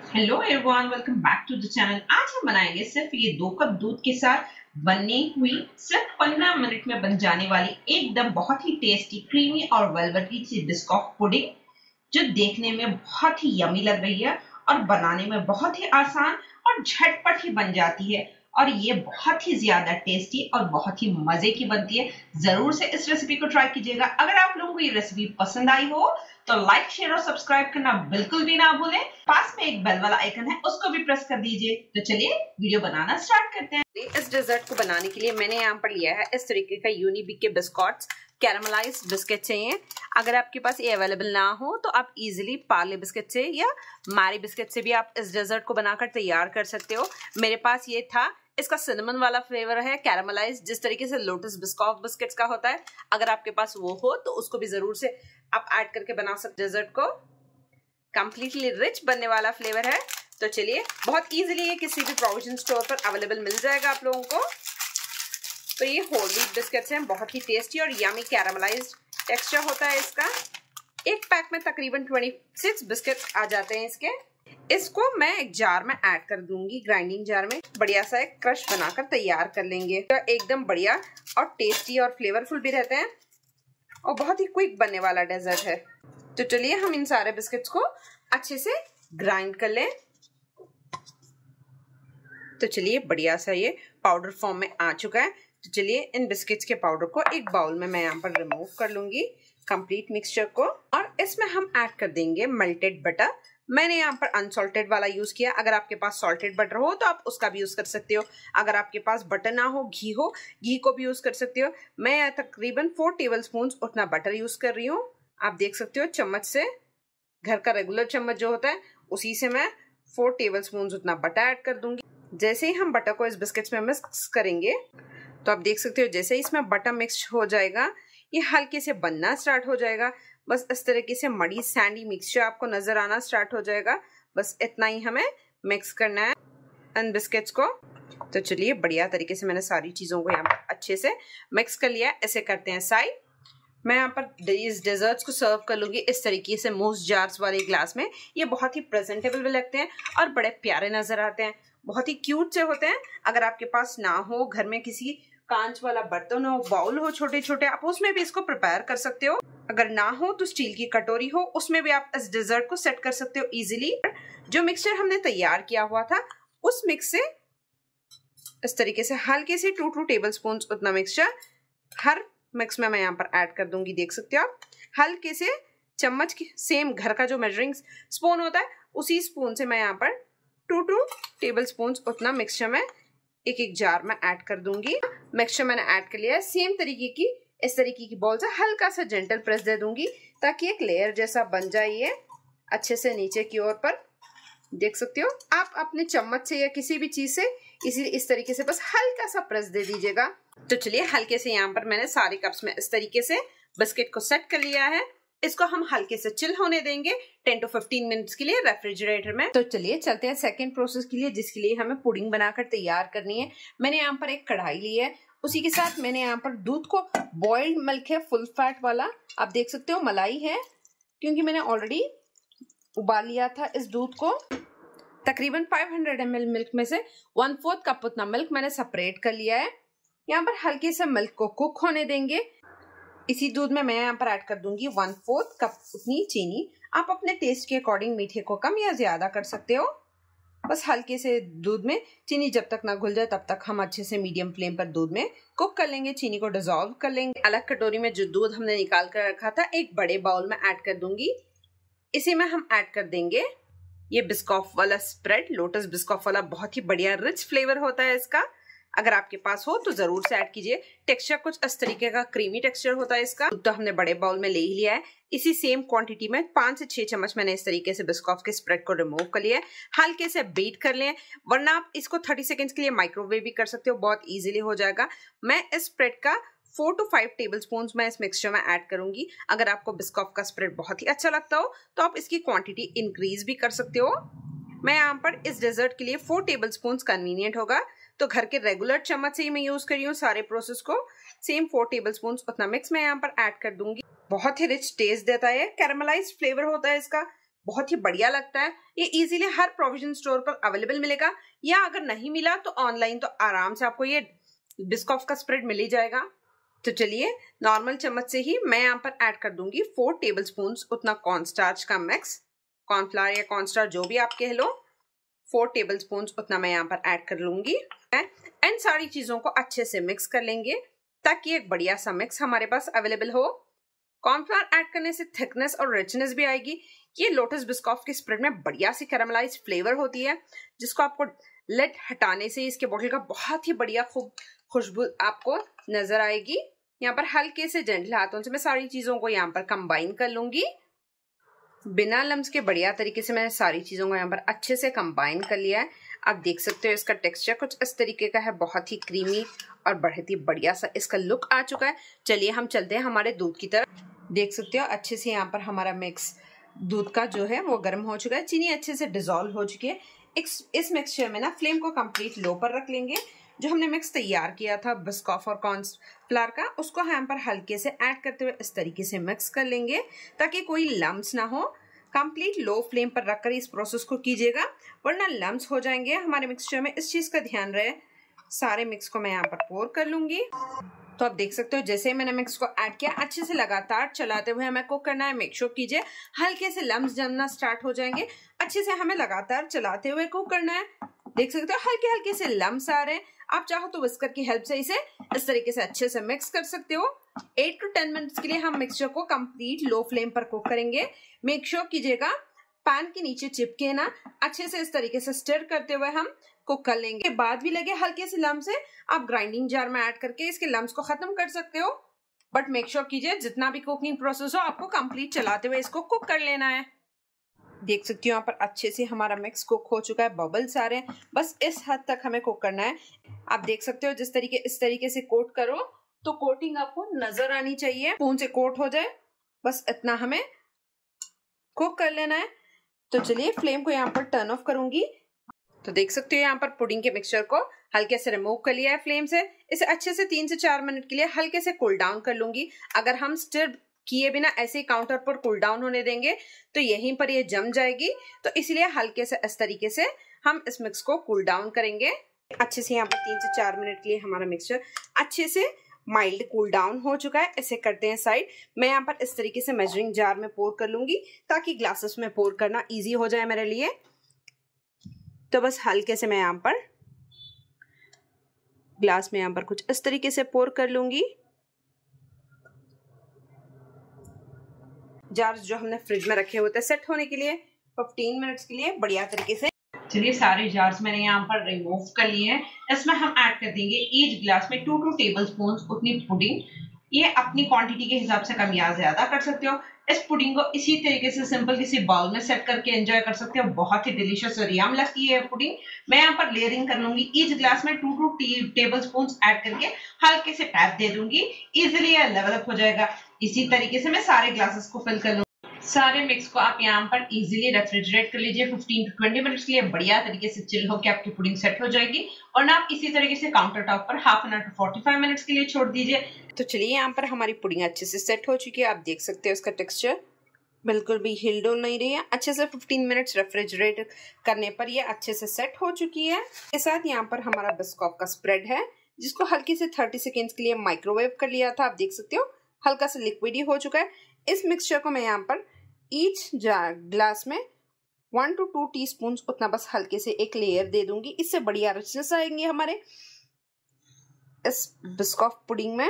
Hello everyone, welcome back to the channel. आज हम बनाएंगे सिर्फ ये 2 कप दूध के साथ बनने हुई सिर्फ 15 मिनट में बन जाने वाली एकदम बहुत ही टेस्टी क्रीमी और वेलवेटी सी बिस्कुट पुडिंग, जो देखने में बहुत ही यमी लग रही है और बनाने में बहुत ही आसान और झटपट ही बन जाती है। और ये बहुत ही ज्यादा टेस्टी और बहुत ही मजे की बनती है। जरूर से इस रेसिपी को ट्राई कीजिएगा। अगर आप लोगों को ये रेसिपी पसंद आई हो तो लाइक, शेयर और सब्सक्राइब करना बिल्कुल भी ना भूलें। पास में एक बेल वाला आइकन है, उसको भी प्रेस कर दीजिए। तो चलिए वीडियो बनाना स्टार्ट करते हैं। इस डेजर्ट को बनाने के लिए मैंने यहाँ पर लिया है इस तरीके का यूनिबिक के बिस्कुट्स, कैरामलाइज्ड बिस्किट चाहिए। अगर आपके पास ये अवेलेबल ना हो तो आप इजीली पार्ले बिस्किट से या मैरी बिस्किट से भी आप इस डेजर्ट को बनाकर तैयार कर सकते हो। मेरे पास ये था। इसका सिनेमन वाला फ्लेवर है, कैरामलाइज्ड, जिस तरीके से लोटस बिस्कुट बिस्किट्स का होता है। अगर आपके पास वो हो तो उसको भी जरूर से आप ऐड करके बना सकते। डेजर्ट को कंप्लीटली रिच बनने वाला फ्लेवर है। तो चलिए, बहुत इजीली ये किसी भी प्रोविजन स्टोर पर अवेलेबल मिल जाएगा आप लोगों को। तो ये होल व्हीट बिस्किट्स हैं, बहुत ही टेस्टी और यमी कैरामलाइज्ड टेक्सचर होता है इसका। एक पैक में तकरीबन 26 बिस्किट्स आ जाते हैं इसके। इसको मैं एक जार में ऐड कर दूंगी, ग्राइंडिंग जार में। बढ़िया सा एक क्रश बनाकर तैयार कर लेंगे। तो एकदम बढ़िया और टेस्टी और फ्लेवरफुल भी रहते हैं और बहुत ही क्विक बनने वाला डेजर्ट है। तो चलिए हम इन सारे बिस्किट्स को अच्छे से ग्राइंड कर लें। तो चलिए, बढ़िया सा ये पाउडर फॉर्म में आ चुका है। तो चलिए इन बिस्किट्स के पाउडर को एक बाउल में मैं यहाँ पर रिमूव कर लूंगी, कंप्लीट मिक्सचर को। और इसमें हम ऐड कर देंगे मेल्टेड बटर। मैंने यहाँ पर अनसॉल्टेड वाला यूज किया। अगर आपके पास सॉल्टेड बटर हो तो आप उसका भी यूज कर सकते हो। अगर आपके पास बटर ना हो, घी को भी यूज कर सकते हो। मैं यहाँ तकरीबन 4 टेबलस्पून उतना बटर यूज कर रही हूँ। आप देख सकते हो चम्मच से, घर का रेगुलर चम्मच जो होता है उसी से मैं 4 टेबलस्पून उतना बटर ऐड कर दूंगी। जैसे ही हम बटर को इस बिस्किट्स में मिक्स करेंगे तो आप देख सकते हो जैसे ही इसमें बटर मिक्स हो जाएगा, ये हल्के से बनना स्टार्ट हो जाएगा। बस इस तरीके से मड़ी सैंडी मिक्सचर आपको नजर आना स्टार्ट हो जाएगा। बस इतना ही हमें मिक्स करना है इन बिस्किट्स को। तो चलिए, बढ़िया तरीके से मैंने सारी चीजों को यहाँ पर अच्छे से मिक्स कर लिया। ऐसे करते हैं साइड। मैं यहाँ पर इस डेजर्ट्स को सर्व कर लूंगी इस तरीके से मूस जार्स वाले ग्लास में। ये बहुत ही प्रेजेंटेबल भी लगते हैं और बड़े प्यारे नजर आते हैं, बहुत ही क्यूट से होते हैं। अगर आपके पास ना हो, घर में किसी कांच वाला बर्तन हो, बाउल हो छोटे छोटे, आप उसमें भी इसको प्रिपेयर कर सकते हो। अगर ना हो तो स्टील की कटोरी हो, उसमें भी आप इस डेजर्ट को सेट कर सकते हो इजीली। जो मिक्सचर हमने तैयार किया हुआ था उस मिक्स से इस तरीके से हल्के से 2 टेबलस्पून उतना मिक्सचर हर मिक्स में मैं यहाँ पर ऐड कर दूंगी। देख सकते हो आप, हल्के से चम्मच की सेम घर का जो मेजरिंग स्पून होता है उसी स्पून से मैं यहाँ पर 2 टेबलस्पून उतना मिक्सचर में एक जार में ऐड कर दूंगी। मिक्सचर मैंने ऐड कर लिया है। सेम तरीके की इस तरीके की बॉल से हल्का सा जेंटल प्रेस दे दूंगी ताकि एक लेयर जैसा बन जाए ये अच्छे से नीचे की ओर पर। देख सकते हो आप अपने चम्मच से या किसी भी चीज से इस तरीके से बस हल्का सा प्रेस दे दीजिएगा। तो चलिए, हल्के से यहाँ पर मैंने सारे कप्स में इस तरीके से बिस्किट को सेट कर लिया है। इसको हम हल्के से चिल होने देंगे 10 to 15 मिनट्स के लिए रेफ्रिजरेटर में। तो चलिए चलते हैं सेकंड प्रोसेस के लिए, जिसके लिए हमें पुडिंग बनाकर तैयार करनी है। मैंने यहाँ पर एक कढ़ाई ली है, उसी के साथ मैंने यहाँ पर दूध को बॉइल्ड मिल्क है, फुल फैट वाला। आप देख सकते हो मलाई है, क्योंकि मैंने ऑलरेडी उबाल लिया था इस दूध को। तकरीबन 500 ml मिल्क में से 1/4 कप उतना मिल्क मैंने सेपरेट कर लिया है। यहाँ पर हल्के से मिल्क को कुक होने देंगे। इसी दूध में मैं यहाँ पर ऐड कर दूंगी 1/4 कप उतनी चीनी। आप अपने टेस्ट के अकॉर्डिंग मीठे को कम या ज्यादा कर सकते हो। बस हल्के से दूध में चीनी जब तक ना घुल जाए तब तक हम अच्छे से मीडियम फ्लेम पर दूध में कुक कर लेंगे। चीनी को डिसॉल्व कर लेंगे। अलग कटोरी में जो दूध हमने निकाल कर रखा था एक बड़े बाउल में ऐड कर दूंगी। इसी में हम ऐड कर देंगे ये बिस्कुट वाला स्प्रेड, लोटस बिस्कुट वाला। बहुत ही बढ़िया रिच फ्लेवर होता है इसका। अगर आपके पास हो तो जरूर से ऐड कीजिए। टेक्सचर कुछ इस तरीके का क्रीमी टेक्सचर होता है इसका। तो हमने बड़े बाउल में ले ही लिया है। इसी सेम क्वांटिटी में 5 से 6 चम्मच मैंने इस तरीके से बिस्कुट के स्प्रेड को रिमूव कर लिया है। हल्के से बीट कर लें, वरना आप इसको 30 सेकेंड्स के लिए माइक्रोवेव भी कर सकते हो, बहुत इजीली हो जाएगा। मैं इस स्प्रेड का 4 to 5 टेबलस्पून मैं इस मिक्सचर में ऐड करूंगी। अगर आपको बिस्कुट का स्प्रेड बहुत ही अच्छा लगता हो तो आप इसकी क्वांटिटी इंक्रीज भी कर सकते हो। मैं यहाँ पर इस डेजर्ट के लिए 4 टेबलस्पून कन्वीनियंट होगा, तो घर के रेगुलर चम्मच से ही मैं यूज कर रही हूँ सारे प्रोसेस को। सेम 4 टेबलस्पून उतना मिक्स मैं यहाँ पर ऐड कर दूंगी। बहुत ही रिच टेस्ट देता है, कैरामलाइज्ड फ्लेवर होता है इसका, बहुत ही बढ़िया लगता है। ये इजीली हर प्रोविजन स्टोर पर अवेलेबल मिलेगा, या अगर नहीं मिला तो ऑनलाइन तो आराम से आपको ये बिस्कॉफ का स्प्रेड मिल ही जाएगा। तो चलिए नॉर्मल चम्मच से ही मैं यहाँ पर ऐड कर दूंगी 4 टेबलस्पून उतना कॉर्नस्टार्च का मिक्स, कॉर्नफ्लावर या कॉर्नस्टार्च जो भी आप कह लो, 4 टेबलस्पून उतना मैं यहाँ पर ऐड कर लूंगी। एंड सारी चीजों को अच्छे से मिक्स कर लेंगे ताकि एक बढ़िया सा मिक्स हमारे पास अवेलेबल हो। कॉर्नफ्लावर ऐड करने से थिकनेस और रिचनेस भी आएगी। ये लोटस बिस्कॉफ के स्प्रेड में बढ़िया सी कैरामलाइज फ्लेवर होती है, जिसको आपको लिड हटाने से इसके बोतल का बहुत ही बढ़िया खुशबू आपको नजर आएगी। यहाँ पर हल्के से जेंटल हाथों से मैं सारी चीजों को यहाँ पर कंबाइन कर लूंगी। बिना लम्स के बढ़िया तरीके से मैंने सारी चीजों को यहाँ पर अच्छे से कंबाइन कर लिया है। आप देख सकते हो इसका टेक्सचर कुछ इस तरीके का है, बहुत ही क्रीमी और बहुत ही बढ़िया सा इसका लुक आ चुका है। चलिए हम चलते हैं हमारे दूध की तरफ। देख सकते हो अच्छे से यहाँ पर हमारा मिक्स दूध का जो है वो गर्म हो चुका है, चीनी अच्छे से डिजोल्व हो चुकी है। इस मिक्सचर में ना फ्लेम को कंप्लीट लो पर रख लेंगे। जो हमने मिक्स तैयार किया था बिस्कॉफ और कॉर्नफ्लावर का, उसको हम पर हल्के से ऐड करते हुए इस तरीके से मिक्स कर लेंगे ताकि कोई लम्स ना हो। कंप्लीट लो फ्लेम पर रखकर इस प्रोसेस को कीजिएगा, वरना लम्स हो जाएंगे हमारे मिक्सचर में। इस चीज का ध्यान रहे। सारे मिक्स को मैं यहाँ पर पोर कर लूंगी। तो आप देख सकते हो जैसे ही मैंने मिक्स को ऐड किया, अच्छे से लगातार चलाते हुए हमें कुक करना है। मेक श्योर कीजिए हल्के से लम्स जमना स्टार्ट हो जाएंगे, अच्छे से हमें लगातार चलाते हुए कुक करना है। देख सकते हो हल्के हल्के से लम्स आ रहे हैं। आप चाहो तो विस्कर की हेल्प से इसे इस तरीके से अच्छे से मिक्स कर सकते हो। 8 to 10 मिनट्स के लिए हम मिक्सचर को कंप्लीट लो फ्लेम पर कुक करेंगे। मेक श्योर कीजिएगा पैन के नीचे चिपके ना, अच्छे से इस तरीके से स्टिर करते हुए हम कुक कर लेंगे। बाद भी लगे हल्के से लम्स है, आप ग्राइंडिंग जार में ऐड करके इसके लम्स को खत्म कर सकते हो। बट मेक श्योर कीजिए जितना भी कुकिंग प्रोसेस हो आपको कंप्लीट चलाते हुए इसको कुक कर लेना है। देख सकती हो यहाँ पर अच्छे से हमारा मिक्स कुक हो चुका है, बबल्स आ रहे हैं, बस इस हद तक हमें कुक करना है। आप देख सकते हो इस तरीके से कोट करो तो कोटिंग आपको नजर आनी चाहिए, स्पून से कोट हो जाए, बस इतना हमें कुक कर लेना है। तो चलिए फ्लेम को यहाँ पर टर्न ऑफ करूंगी। तो देख सकते हो यहाँ पर पुडिंग के मिक्सचर को हल्के से रिमूव कर लिया है फ्लेम से। इसे अच्छे से 3 से 4 मिनट के लिए हल्के से कूल डाउन कर लूंगी। अगर हम स्टिर किए बिना ऐसे ही काउंटर पर कूल डाउन होने देंगे तो यहीं पर ये जम जाएगी, तो इसलिए हल्के से इस तरीके से हम इस मिक्स को कूल डाउन करेंगे। अच्छे से यहाँ पर 3 से 4 मिनट के लिए हमारा मिक्सचर अच्छे से माइल्ड कूल डाउन हो चुका है। इसे करते हैं साइड। मैं यहाँ पर इस तरीके से मेजरिंग जार में पोर कर लूंगी ताकि ग्लासेस में पोर करना इजी हो जाए मेरे लिए। तो बस हल्के से मैं यहाँ पर ग्लास में यहाँ पर कुछ इस तरीके से पोर कर लूंगी। जार्स जो हमने फ्रिज में रखे होते हैं सेट होने के लिए 15 मिनट्स के लिए बढ़िया तरीके से। चलिए सारे जार्स मैंने यहाँ पर रिमूव कर लिए हैं। इसमें हम ऐड कर देंगे ईच ग्लास में 2 टेबलस्पून उतनी पुडिंग। ये अपनी क्वांटिटी के हिसाब से कम या ज्यादा कर सकते हो। इस पुडिंग को इसी तरीके से सिंपल किसी बाउल में सेट करके एंजॉय कर सकते हो। बहुत ही डिलीशियस और यम लगती है पुडिंग। मैं यहाँ पर लेयरिंग कर लूंगी। ईच ग्लास में 2 टेबलस्पून ऐड करके हल्के से टैप दे दूंगी। इजिली लेवल अप हो जाएगा। इसी तरीके से मैं सारे ग्लासेस को फिल कर लूंगी। सारे मिक्स को आप यहाँ पर इजीली रेफ्रिजरेट कर लीजिए 15 to 20 मिनट्स के लिए। बढ़िया तरीके से चिल होकर आपकी पुडिंग सेट हो जाएगी। और ना आप इसी तरीके से काउंटर टॉप पर half an hour to 45 minutes के लिए छोड़ दीजिए। तो चलिए यहाँ पर हमारी पुडिंग अच्छे से सेट हो चुकी है। आप देख सकते हो इसका टेक्सचर बिल्कुल भी हिल डुल नहीं रही है। अच्छे से 15 मिनट्स रेफ्रिजरेट करने पर ये अच्छे से सेट हो चुकी है। इसके साथ यहाँ पर हमारा बिस्कॉफ का स्प्रेड है, जिसको हल्के से 30 सेकेंड्स के लिए माइक्रोवेव कर लिया था। आप देख सकते हो हल्का सा लिक्विडी हो चुका है। इस मिक्सचर को मैं यहाँ पर ईच ग्लास में 1 to 2 टीस्पून उतना बस हल्के से एक लेयर दे दूंगी। इससे बढ़िया रिचनेस आएंगे हमारे इस बिस्कॉफ पुडिंग में।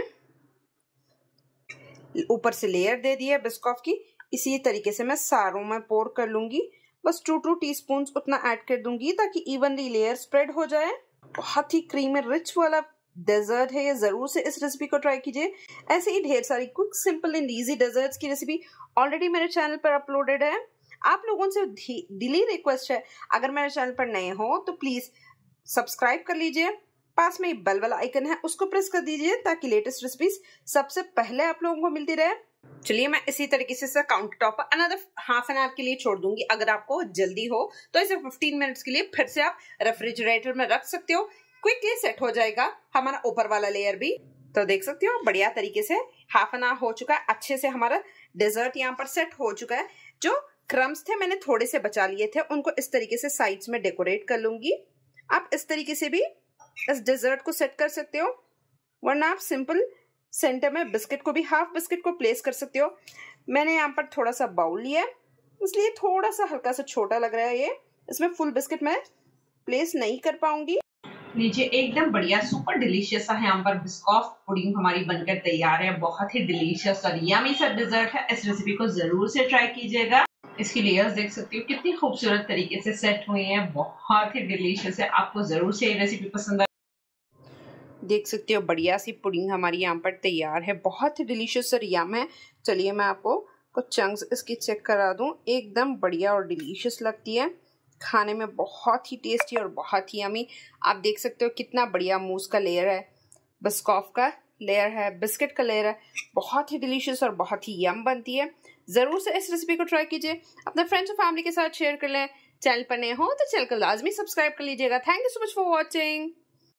ऊपर से लेयर दे दी है बिस्कॉफ की। इसी तरीके से मैं सारों में पोर कर लूंगी। बस 2 टीस्पून उतना ऐड कर दूंगी ताकि इवनली लेयर स्प्रेड हो जाए। बहुत ही क्रीमी रिच वाला डेजर्ट है ये, जरूर से इस रेसिपी को ट्राई कीजिए। ऐसे ही ढेर सारी quick simple and easy desserts की रेसिपी ऑलरेडी मेरे चैनल पर अपलोडेड है। आप लोगों से दिली रिक्वेस्ट है, अगर मेरे चैनल पर नए हो तो प्लीज सब्सक्राइब कर लीजिए। पास में बेल वाला आइकन है उसको प्रेस कर दीजिए ताकि लेटेस्ट रेसिपीज सबसे पहले आप लोगों को मिलती रहे। चलिए मैं इसी तरीके से काउंटर टॉप पर अनदर हाफ एन आवर के लिए छोड़ दूंगी। अगर आपको जल्दी हो तो इसे 15 मिनट्स के लिए फिर से आप रेफ्रिजरेटर में रख सकते हो। क्विकली सेट हो जाएगा हमारा ऊपर वाला लेयर भी। तो देख सकते हो बढ़िया तरीके से हाफ एन आवर हो चुका है। अच्छे से हमारा डेजर्ट यहाँ पर सेट हो चुका है। जो क्रम्स थे, मैंने थोड़े से बचा लिए थे, उनको इस तरीके से साइड्स में डेकोरेट कर लूंगी। आप इस तरीके से भी इस डेजर्ट को सेट कर सकते हो, वरना आप सिंपल सेंटर में बिस्किट को भी, हाफ बिस्किट को प्लेस कर सकते हो। मैंने यहाँ पर थोड़ा सा बाउल लिया है, इसलिए थोड़ा सा हल्का सा छोटा लग रहा है ये, इसमें फुल बिस्किट मैं प्लेस नहीं कर पाऊंगी। लीजिए, एकदम बढ़िया सुपर डिलीशियस सा यहाँ पर बिस्कॉफ पुडिंग हमारी बनकर तैयार है। बहुत ही डिलीशियस और यमी सा डिजर्ट है। इस रेसिपी को जरूर से ट्राई कीजिएगा। इसकी लेयर्स देख सकते हो कितनी खूबसूरत तरीके से सेट हुई हैं, बहुत ही डिलीशियस है। आपको जरूर से ये रेसिपी पसंद आए। देख सकते हो बढ़िया सी पुडिंग हमारी यहाँ पर तैयार है, बहुत ही डिलीशियस और यम है। चलिए मैं आपको कुछ चंक्स इसकी चेक करा दूं। एकदम बढ़िया और डिलीशियस लगती है, खाने में बहुत ही टेस्टी और बहुत ही यमी। आप देख सकते हो कितना बढ़िया मूस का लेयर है, बिस्कॉफ का लेयर है, बिस्किट का लेयर है, बहुत ही डिलीशियस और बहुत ही यम बनती है। जरूर से इस रेसिपी को ट्राई कीजिए, अपने फ्रेंड्स और फैमिली के साथ शेयर कर लें। चैनल पर नए हो तो चैनल को लाजमी सब्सक्राइब कर लीजिएगा। Thank you so much for watching.